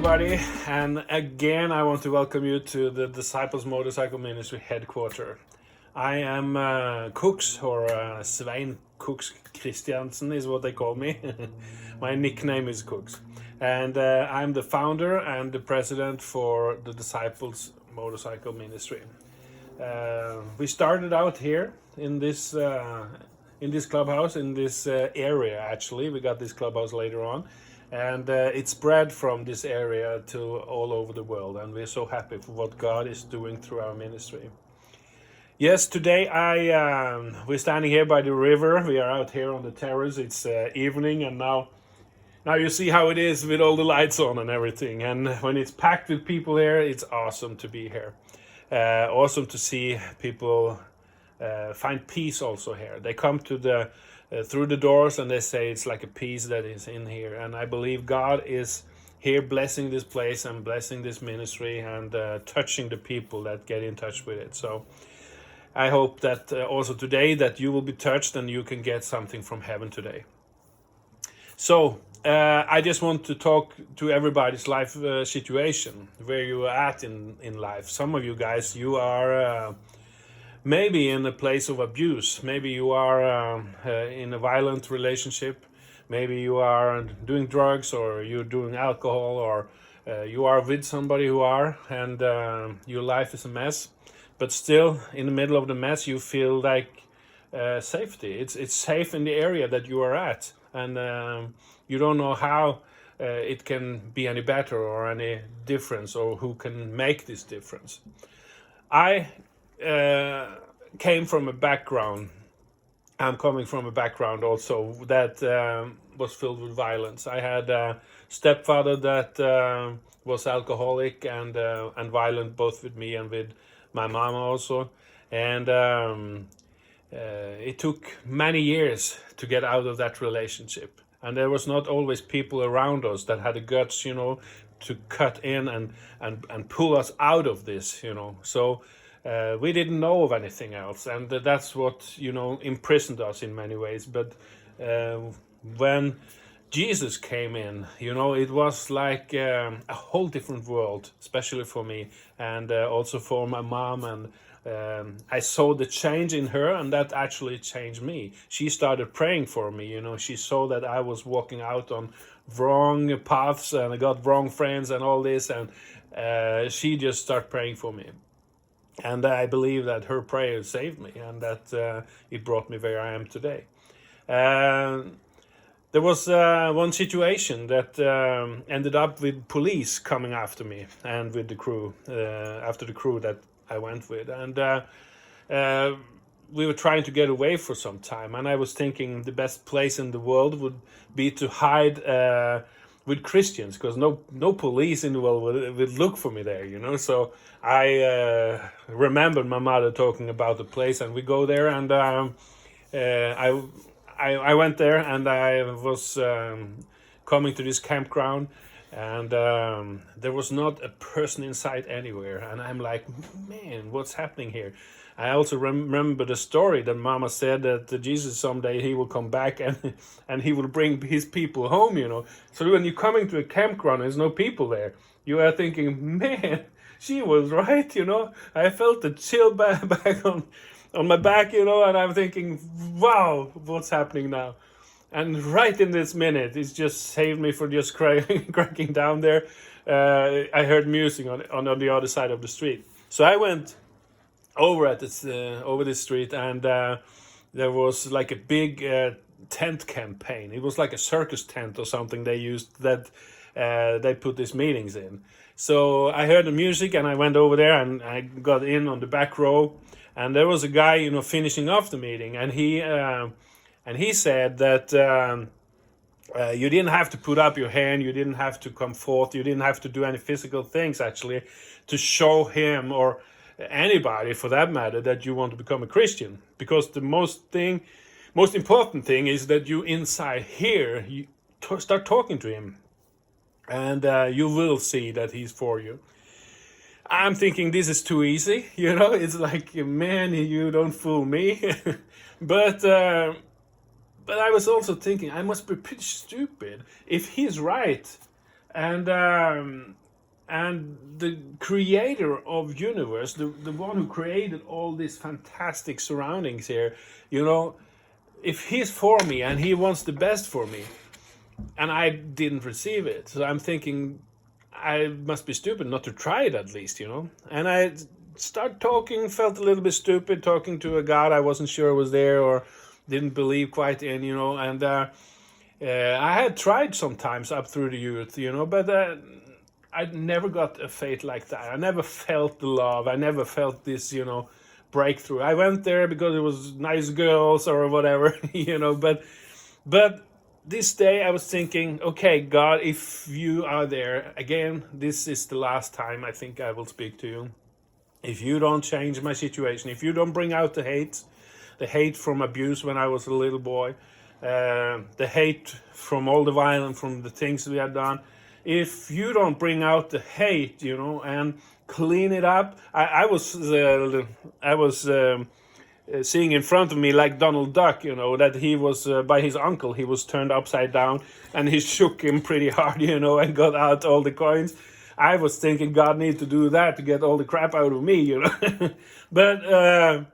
everybody, and again I want to welcome you to the Disciples Motorcycle Ministry headquarters. I am Cooks, or Svein Cooks Christiansen is what they call me. My nickname is Cooks, and I'm the founder and the president for the Disciples Motorcycle Ministry. We started out here in this clubhouse, in this area. Actually, we got this clubhouse later on, and it spread from this area to all over the world, and we're so happy for what God is doing through our ministry. Yes, today we're standing here by the river. We are out here on the terrace. It's evening, and now you see how it is with all the lights on and everything. And when it's packed with people here, it's awesome to be here. Awesome to see people find peace also here. They come to the through the doors, and they say it's like a peace that is in here. And I believe God is here blessing this place and blessing this ministry and touching the people that get in touch with it. So I hope that also today that you will be touched and you can get something from heaven today. So I just want to talk to everybody's life situation, where you are at in life. Some of you guys, you are maybe in a place of abuse. Maybe you are in a violent relationship. Maybe you are doing drugs, or you're doing alcohol, or you are with somebody who are, and your life is a mess. But still, in the middle of the mess, you feel like safety. It's safe in the area that you are at, and you don't know how it can be any better or any difference, or who can make this difference. I came from a background. I'm coming from a background also that was filled with violence. I had a stepfather that was alcoholic and violent, both with me and with my mom also. And it took many years to get out of that relationship. And there was not always people around us that had the guts, to cut in and pull us out of this, So we didn't know of anything else, and that's what imprisoned us in many ways. But when Jesus came in, it was like a whole different world, especially for me, and also for my mom. And I saw the change in her, and that actually changed me. She started praying for me. She saw that I was walking out on wrong paths, and I got wrong friends and all this, and she just started praying for me. And I believe that her prayer saved me, and that it brought me where I am today. There was one situation that ended up with police coming after me, and with the crew, after the crew that I went with. And we were trying to get away for some time, and I was thinking the best place in the world would be to hide with Christians, because no police in the world would look for me there, So I remembered my mother talking about the place, and we go there, and I went there, and I was coming to this campground, and there was not a person inside anywhere. And I'm like, man, what's happening here? I also remember the story that Mama said that Jesus someday he will come back and he will bring his people home, So when you're coming to a campground, there's no people there. You are thinking, man, she was right, I felt the chill back on my back, and I'm thinking, wow, what's happening now? And right in this minute, it's just saved me from just cracking down there. I heard music on the other side of the street. So I went over this street, and there was like a big tent campaign. It was like a circus tent or something they used that they put these meetings in. So I heard the music, and I went over there, and I got in on the back row, and there was a guy, finishing off the meeting, and he said that you didn't have to put up your hand, you didn't have to come forth, you didn't have to do any physical things actually to show him, or anybody for that matter, that you want to become a Christian. Because the most important thing is that you inside here, you start talking to him, and you will see that he's for you. I'm thinking this is too easy, it's like, man, you don't fool me. But I was also thinking, I must be pretty stupid if he's right and the creator of universe, the one who created all these fantastic surroundings here, you know, if he's for me and he wants the best for me, and I didn't receive it, so I'm thinking I must be stupid not to try it at least, you know. And I start talking, felt a little bit stupid talking to a God I wasn't sure was there or didn't believe quite in, you know. And I had tried sometimes up through the youth, you know, but I never got a faith like that. I never felt the love. I never felt this, you know, breakthrough. I went there because it was nice girls or whatever, you know. But this day I was thinking, okay, God, if you are there again, this is the last time I think I will speak to you. If you don't change my situation, if you don't bring out the hate from abuse when I was a little boy, the hate from all the violence, from the things we had done, if you don't bring out the hate, you know, and clean it up, I was seeing in front of me like Donald Duck, you know, that he was by his uncle, he was turned upside down and he shook him pretty hard, you know, and got out all the coins. I was thinking God needs to do that to get all the crap out of me, you know. But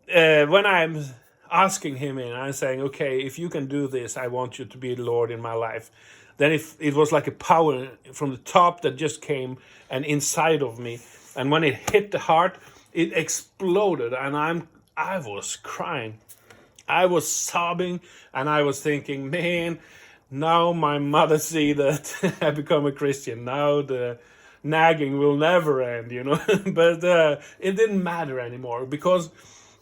when I'm asking him and I'm saying, okay, if you can do this, I want you to be the Lord in my life. Then if it was like a power from the top that just came and inside of me. And when it hit the heart, it exploded and I was crying. I was sobbing and I was thinking, man, now my mother see that I become a Christian. Now the nagging will never end, you know. But it didn't matter anymore, because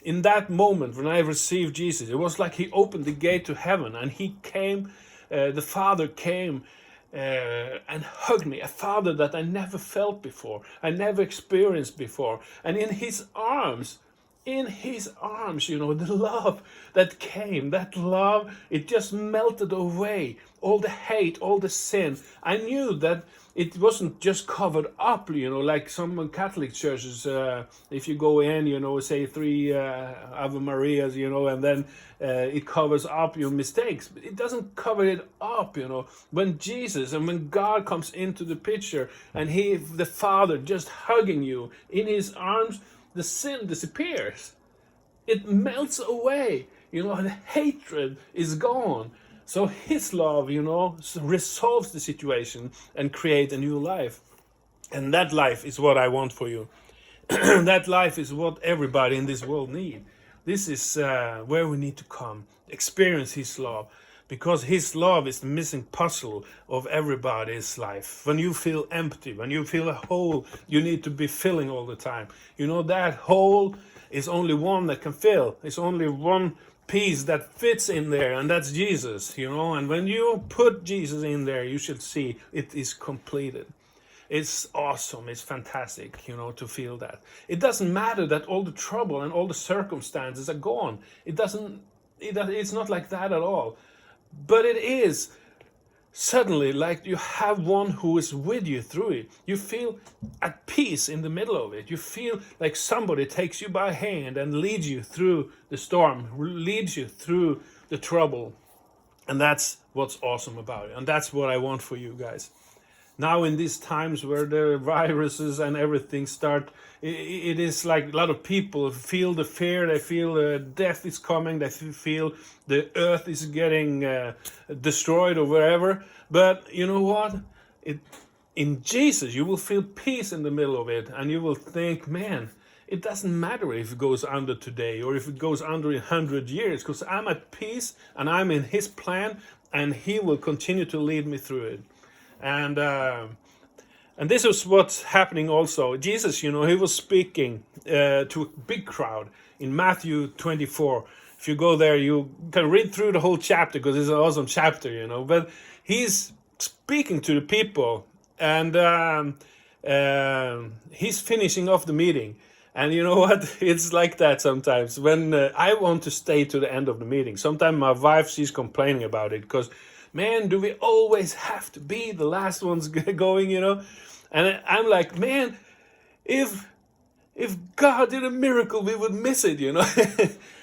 in that moment when I received Jesus, it was like he opened the gate to heaven and he came, the Father came and hugged me, a Father that I never felt before, I never experienced before. And in his arms, you know, the love that came, that love, it just melted away all the hate, all the sin. I knew that it wasn't just covered up, you know, like some Catholic churches, if you go in, you know, say 3 Ave Marias, you know, and then it covers up your mistakes. But it doesn't cover it up, you know. When Jesus and when God comes into the picture and the Father just hugging you in his arms, the sin disappears. It melts away, you know, the hatred is gone. So his love, you know, resolves the situation and create a new life. And that life is what I want for you. That life is what everybody in this world need. This is where we need to come, experience his love. Because his love is the missing puzzle of everybody's life. When you feel empty, when you feel a hole you need to be filling all the time. You know, that hole is only one that can fill. It's only one piece that fits in there, and that's Jesus, you know. And when you put Jesus in there, you should see it is completed. It's awesome, it's fantastic, you know, to feel that. It doesn't matter that all the trouble and all the circumstances are gone. It's not like that at all. But it is suddenly like you have one who is with you through it. You feel at peace in the middle of it. You feel like somebody takes you by hand and leads you through the storm, leads you through the trouble. And that's what's awesome about it. And that's what I want for you guys. Now in these times where the viruses and everything start, it is like a lot of people feel the fear, they feel death is coming, they feel the earth is getting destroyed or wherever. But you know what? In Jesus you will feel peace in the middle of it, and you will think, man, it doesn't matter if it goes under today or if it goes under 100 years, because I'm at peace and I'm in his plan, and he will continue to lead me through it. And this is what's happening also. Jesus, you know, he was speaking to a big crowd in Matthew 24. If you go there, you can read through the whole chapter because it's an awesome chapter, you know. But he's speaking to the people, and he's finishing off the meeting. And you know what? It's like that sometimes. When I want to stay to the end of the meeting. Sometimes my wife, she's complaining about it because, man, do we always have to be the last ones going, you know? And I'm like, man, if God did a miracle, we would miss it, you know?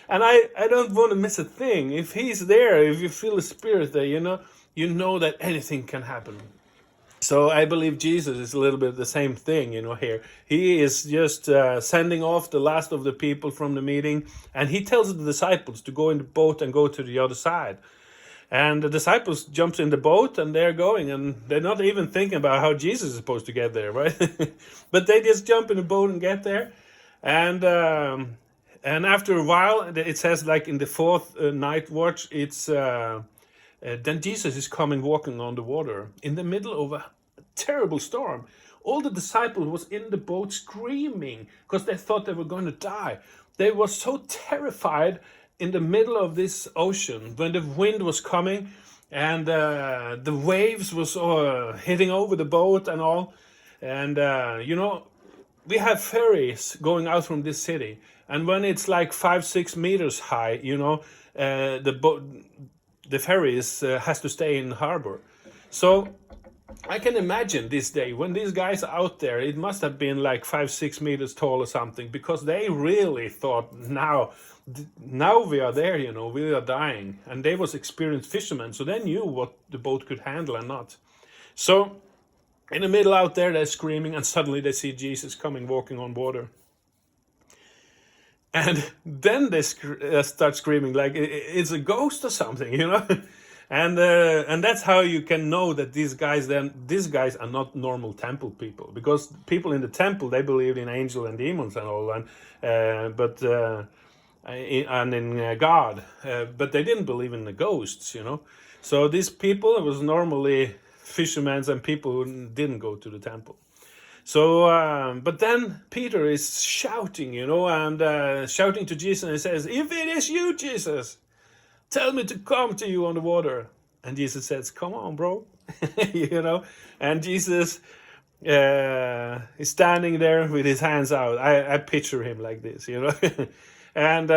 And I don't want to miss a thing. If he's there, if you feel the Spirit there, you know that anything can happen. So I believe Jesus is a little bit the same thing, here. He is just sending off the last of the people from the meeting, and he tells the disciples to go in the boat and go to the other side. And the disciples jumps in the boat and they're going, and they're not even thinking about how Jesus is supposed to get there, right? But they just jump in the boat and get there. And after a while, it says, like in the fourth night watch, it's then Jesus is coming walking on the water in the middle of a terrible storm. All the disciples was in the boat screaming because they thought they were going to die. They were so terrified in the middle of this ocean when the wind was coming and the waves was hitting over the boat and all. And we have ferries going out from this city, and when it's like 5-6 meters high, the ferries has to stay in harbor. So I can imagine this day when these guys are out there, it must have been like 5-6 meters tall or something, because they really thought, now we are there, we are dying. And they was experienced fishermen, so they knew what the boat could handle and not. So in the middle out there, they're screaming, and suddenly they see Jesus coming walking on water. And then they start screaming like it's a ghost or something, and that's how you can know that these guys are not normal temple people, because people in the temple, they believed in angels and demons and all, and in God, but they didn't believe in the ghosts, So these people was normally fishermen and people who didn't go to the temple. So, but then Peter is shouting, and shouting to Jesus, and he says, "If it is you, Jesus, tell me to come to you on the water." And Jesus says, "Come on, bro," And Jesus is standing there with his hands out. I picture him like this, and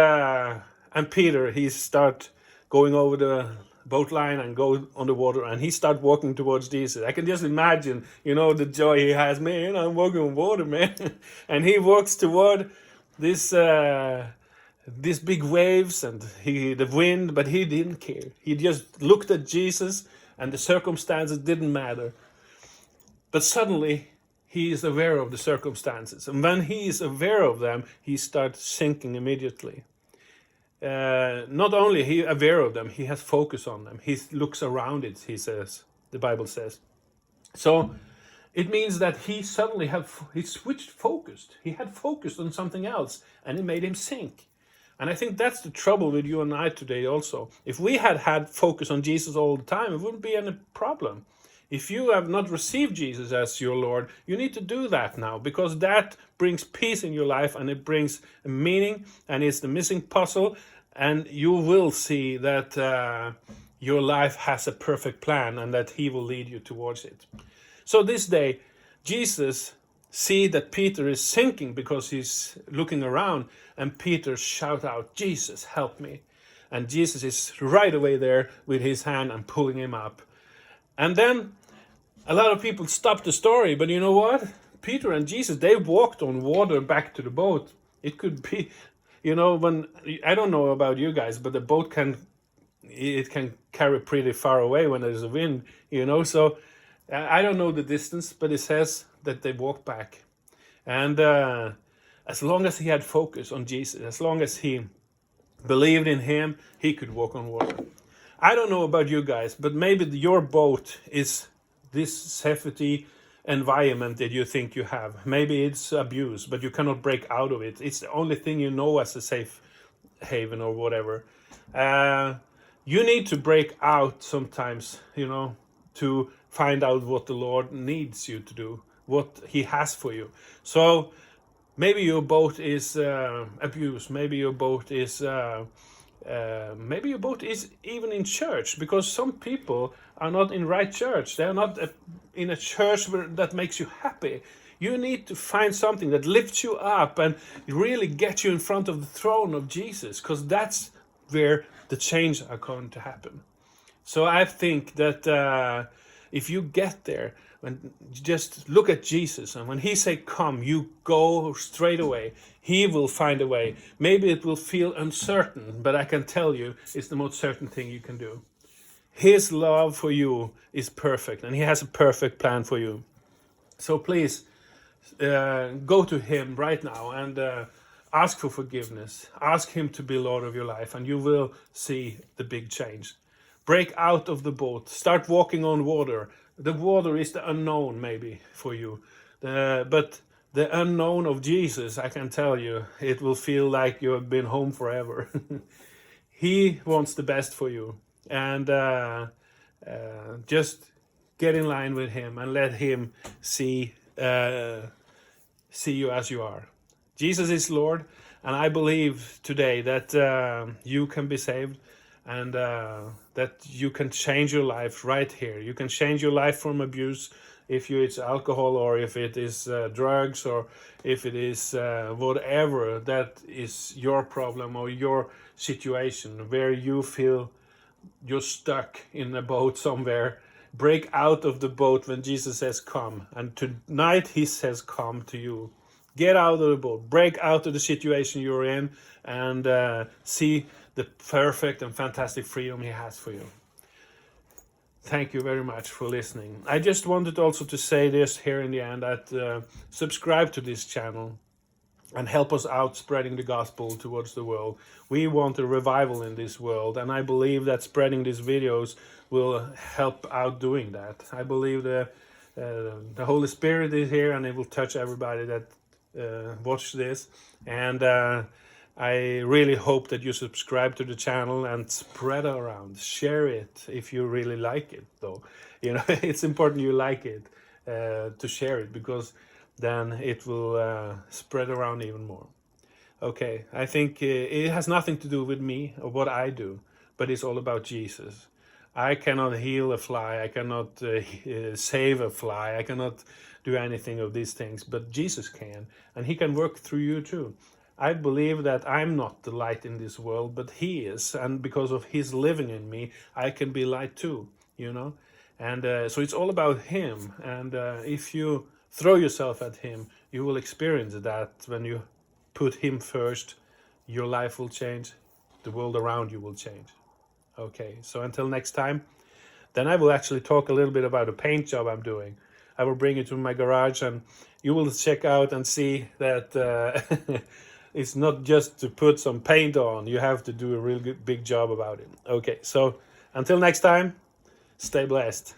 Peter, he start going over the boat line and go on the water, and he start walking towards Jesus. I can just imagine, the joy he has. Man, I'm walking on water, man. And he walks toward this big waves and the wind, but he didn't care. He just looked at Jesus, and the circumstances didn't matter. But suddenly he is aware of the circumstances, and when he is aware of them, he starts sinking immediately. Not only he aware of them, he has focus on them. He looks around it, the Bible says. So it means that he suddenly he switched focus. He had focused on something else, and it made him sink. And I think that's the trouble with you and I today also. If we had focus on Jesus all the time, it wouldn't be any problem. If you have not received Jesus as your Lord, you need to do that now, because that brings peace in your life, and it brings a meaning, and it's the missing puzzle, and you will see that your life has a perfect plan, and that he will lead you towards it. So this day, Jesus see that Peter is sinking because he's looking around, and Peter shout out, "Jesus, help me." And Jesus is right away there with his hand and pulling him up. And then a lot of people stop the story, but you know what? Peter and Jesus, they walked on water back to the boat. It could be, when, I don't know about you guys, but the boat can carry pretty far away when there's a wind, So I don't know the distance, but it says that they walked back. And as long as he had focus on Jesus, as long as he believed in him, he could walk on water. I don't know about you guys, but maybe your boat is this safety environment that you think you have. Maybe it's abuse, but you cannot break out of it. It's the only thing you know as a safe haven or whatever. You need to break out sometimes, to find out what the Lord needs you to do, what he has for you. So maybe your boat is abuse. Maybe your boat is even in church, because some people are not in right church. They're not in a church that makes you happy. You need to find something that lifts you up and really get you in front of the throne of Jesus, because that's where the change are going to happen. So I think that if you get there, when just look at Jesus, and when he say come, you go straight away. He will find a way. Maybe it will feel uncertain, but I can tell you it's the most certain thing you can do. His love for you is perfect, and he has a perfect plan for you. So please go to him right now and ask for forgiveness. Ask him to be Lord of your life, and you will see the big change. Break out of the boat. Start walking on water. The water is the unknown, maybe, for you. But the unknown of Jesus, I can tell you, it will feel like you have been home forever. He wants the best for you. And just get in line with him and let him see you as you are. Jesus is Lord, and I believe today that you can be saved, and that you can change your life right here. You can change your life from abuse, if it's alcohol, or if it is drugs, or if it is whatever that is your problem or your situation where you feel you're stuck in a boat somewhere. Break out of the boat when Jesus says come, and tonight he says come to you. Get out of the boat, break out of the situation you're in, and see the perfect and fantastic freedom he has for you. Thank you very much for listening. I just wanted also to say this here in the end, that subscribe to this channel and help us out spreading the gospel towards the world. We want a revival in this world, and I believe that spreading these videos will help out doing that. I believe the Holy Spirit is here, and it will touch everybody that watch this. And I really hope that you subscribe to the channel and spread it around. Share it if you really like it, though. You know, it's important you like it to share it, because then it will spread around even more. Okay, I think it has nothing to do with me or what I do, but it's all about Jesus. I cannot heal a fly, I cannot save a fly, I cannot do anything of these things, but Jesus can, and he can work through you too. I believe that I'm not the light in this world, but he is, and because of his living in me, I can be light too, you know. And so it's all about him, and if you throw yourself at him, you will experience that. When you put him first, your life will change, the world around you will change. Okay, so until next time, then I will actually talk a little bit about a paint job I'm doing. I will bring you to my garage, and you will check out and see that it's not just to put some paint on. You have to do a real good, big job about it. Okay, so until next time, stay blessed.